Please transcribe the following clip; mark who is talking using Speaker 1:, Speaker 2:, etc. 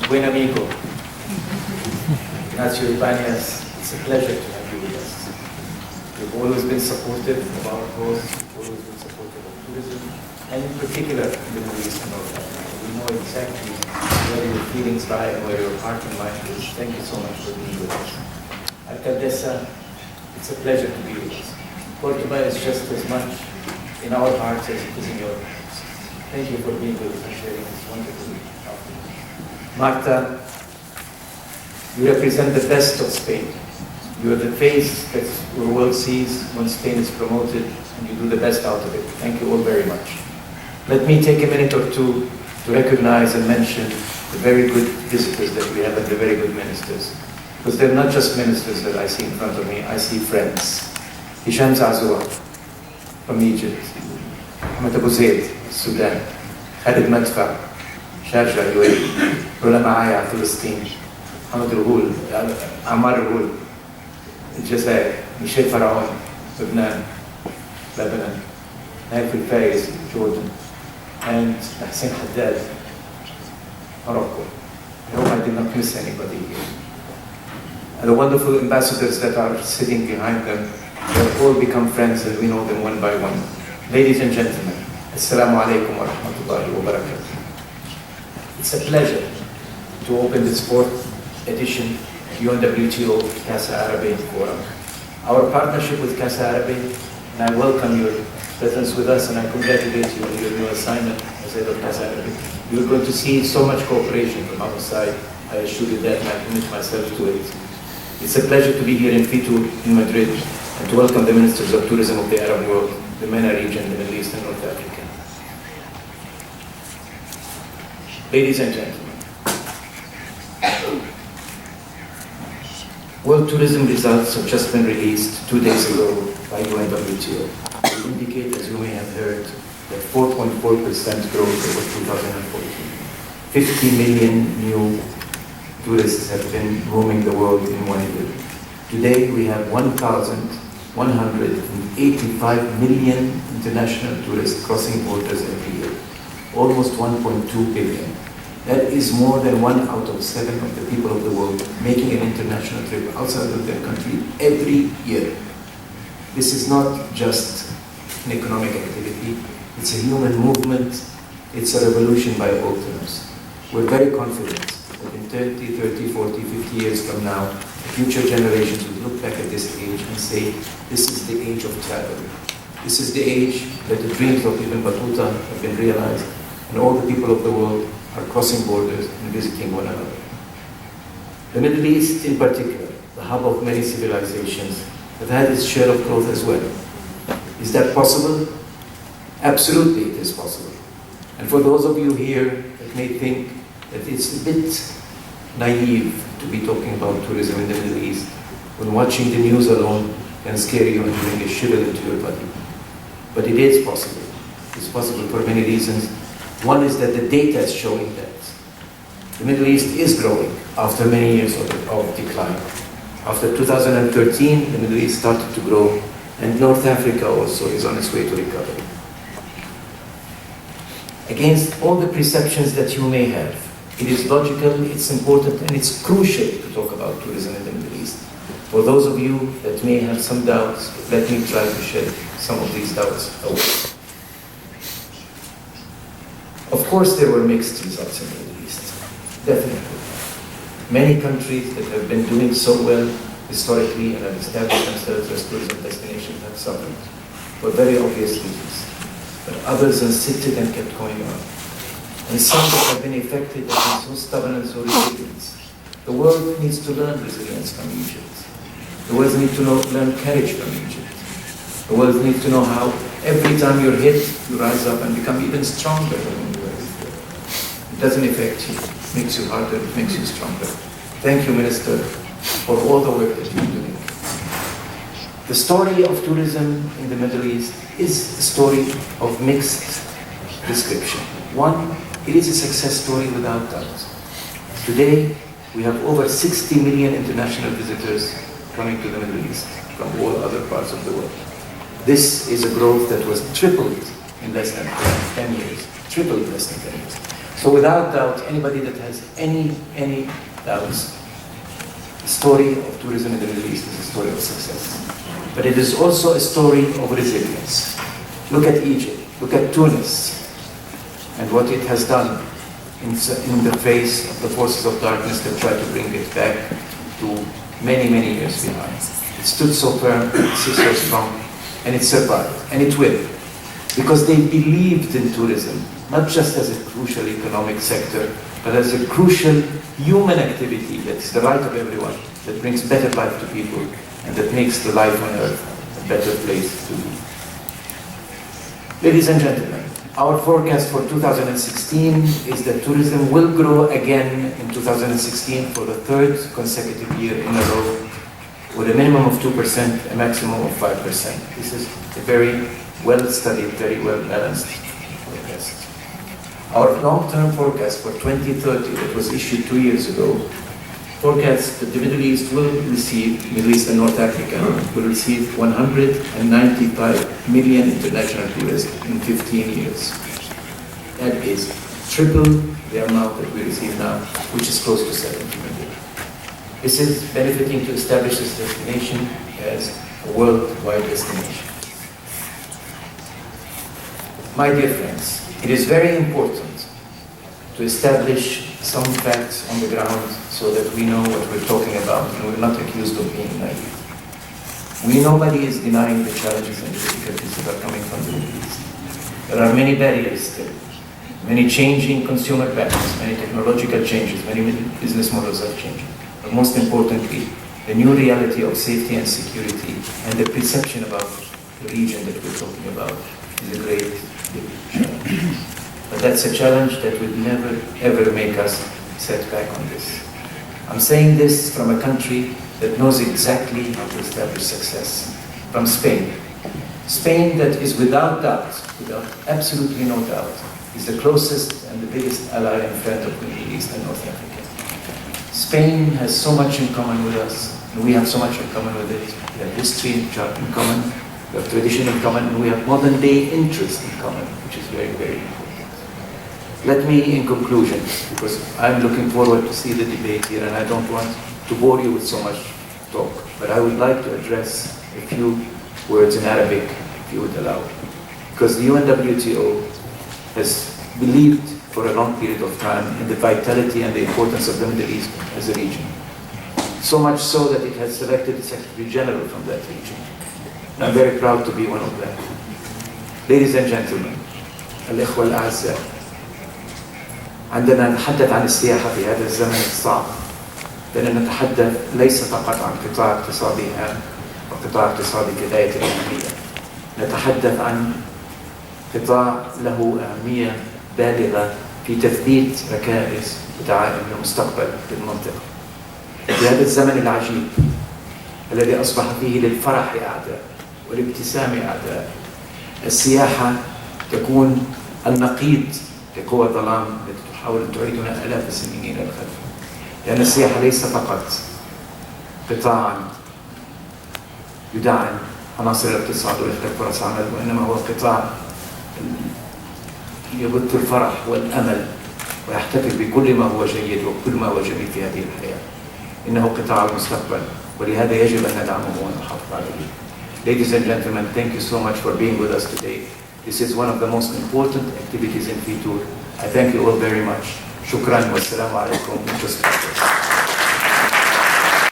Speaker 1: buen amigo, Ignacio Ibanez, it's a pleasure to have you with us. You've always been supportive of our cause, you've always been supportive of tourism, and in particular in the Middle East and North Africa. We know exactly where your feelings lie and where your heart and mind is. Thank you so much for being with us. Alcaldesa, it's a pleasure to be with us. Cordoba is just as much in our hearts as it is in your hearts. Thank you for being with us and sharing this wonderful afternoon. Marta, you represent the best of Spain. You are the face that the world sees when Spain is promoted, and you do the best out of it. Thank you all very much. Let me take a minute or two to recognize and mention the very good visitors that we have and the very good ministers. Because they're not just ministers that I see in front of me, I see friends. Hisham Zazua from Egypt, Ahmed Abu Zaid, Sudan, Khalid Madfa, Sharjah, UAE, Rula Maaya, Palestine, Ahmed Ruhul, Ammar Ruhul, Aljazair, Michel Faraon, Lebanon, Taleb Rifai, Jordan, and Hussein Haddad, Morocco. I hope I did not miss anybody here. And the wonderful ambassadors that are sitting behind them, they have all become friends and we know them one by one. Ladies and gentlemen, Assalamu alaikum wa rahmatullahi wa barakatuh. It's a pleasure to open this fourth edition UNWTO Casa Arabe Forum. Our partnership with Casa Arabe, and I welcome your presence with us and I congratulate you on your new assignment as head of Casa Arabe. You're going to see so much cooperation from our side. I assure you that and I commit myself to it. It's a pleasure to be here in Fitu, in Madrid, and to welcome the ministers of tourism of the Arab world, the MENA region, the Middle East and North Africa. Ladies and gentlemen, World tourism results have just been released 2 days ago by UNWTO. They indicate, as you may have heard, that 4.4% growth over 2014. 50 million new tourists have been roaming the world in 1 year. Today we have 1,185 million international tourists crossing borders every year, almost 1.2 billion. That is more than 1 out of 7 of the people of the world making an international trip outside of their country every year. This is not just an economic activity, it's a human movement, it's a revolution by all terms. We're very confident that in 30, 40, 50 years from now, future generations will look back at this age and say, this is the age of travel. This is the age that the dreams of Ibn Battuta have been realized, and all the people of the world are crossing borders and visiting one another. The Middle East in particular, the hub of many civilizations, have had its share of growth as well. Is that possible? Absolutely it is possible. And for those of you here that may think that it's a bit naive to be talking about tourism in the Middle East, when watching the news alone can scare you and bring a shiver into your body. But it is possible. It's possible for many reasons. One is that the data is showing that the Middle East is growing after many years of decline. After 2013, the Middle East started to grow, and North Africa also is on its way to recovery. Against all the perceptions that you may have, it is logical, it's important, and it's crucial to talk about tourism in the Middle East. For those of you that may have some doubts, let me try to shed some of these doubts away. Of course, there were mixed results in the Middle East, definitely. Many countries that have been doing so well historically and have established themselves as tourism destinations have suffered for very obvious reasons. But others insisted and kept going on. And some that have been affected have been so stubborn and so resilient. The world needs to learn resilience from Egypt. The world needs to learn courage from Egypt. The world needs to know how every time you're hit, you rise up and become even stronger than when you were before. It doesn't affect you. It makes you harder, it makes you stronger. Thank you, Minister, for all the work that you're doing. The story of tourism in the Middle East is a story of mixed description. One, it is a success story without doubt. Today, we have over 60 million international visitors coming to the Middle East from all other parts of the world. This is a growth that was tripled in less than 10 years. Tripled in less than 10 years. So without doubt, anybody that has any doubts, the story of tourism in the Middle East is a story of success. But it is also a story of resilience. Look at Egypt, look at Tunis, and what it has done in the face of the forces of darkness that try to bring it back to many years behind. It stood so firm, it stood so strong, and it survived, and it will. Because they believed in tourism, not just as a crucial economic sector, but as a crucial human activity that's the right of everyone, that brings better life to people, and that makes the life on earth a better place to be. Ladies and gentlemen, our forecast for 2016 is that tourism will grow again in 2016 for the third consecutive year in a row, with a minimum of 2%, a maximum of 5%. This is a very well-studied, very well-balanced forecast. Our long-term forecast for 2030 that was issued 2 years ago forecasts that the Middle East and North Africa will receive 195 million international tourists in 15 years. That is triple the amount that we receive now, which is close to 70 million. This is benefiting to establish this destination as a worldwide destination. My dear friends, it is very important to establish some facts on the ground so that we know what we're talking about and we're not accused of being naive. Nobody is denying the challenges and the difficulties that are coming from the Middle East. There are many barriers still, many changing consumer patterns, many technological changes, many business models are changing. But most importantly, the new reality of safety and security and the perception about the region that we're talking about is a great big challenge. But that's a challenge that would never, ever make us set back on this. I'm saying this from a country that knows exactly how to establish success, from Spain. Spain that is without doubt, without absolutely no doubt, is the closest and the biggest ally and friend of the Middle East and North Africa. Spain has so much in common with us, and we have so much in common with it. We have history in common, we have tradition in common, and we have modern day interest in common, which is very, very important. Let me, in conclusion, because I'm looking forward to see the debate here, and I don't want to bore you with so much talk, but I would like to address a few words in Arabic, if you would allow. Because the UNWTO has believed for a long period of time in the vitality and the importance of the Middle East as a region. So much so that it has selected a Secretary General from that region. And I'm very proud to be one of them. Ladies and gentlemen, الإخوة الأعزاء، عندما نتحدث عن السياحة في هذا الزمن الصعب، لأننا نتحدث ليس فقط عن قطاع اقتصادي هام وقطاع اقتصادي في غاية الأهمية. نتحدث عن قطاع له أهمية بالغة في تثبيت ركائز ودعائم للمستقبل للمنطقة. في هذا الزمن العجيب الذي أصبح فيه للفرح أعداء والابتسام أعداء، السياحة تكون النقيض لقوى الظلام التي تحاول أن تعيدنا آلاف السنين إلى الخلف. لأن السياحة ليس فقط قطاعا يدعم عناصر الاقتصاد ويخلق فرص عمل، وإنما هو قطاع يبث الفرح والأمل ويحتفل بكل ما هو جيد وكل ما هو جميل في هذه الحياة. إنه قطاع المستقبل، ولهذا يجب أن ندعمه ونحافظ عليه. Ladies and gentlemen, thank you so much for being with us today. This is one of the most important activities in Fitur. I thank you all very much. Shukran wa assalamu alaikum.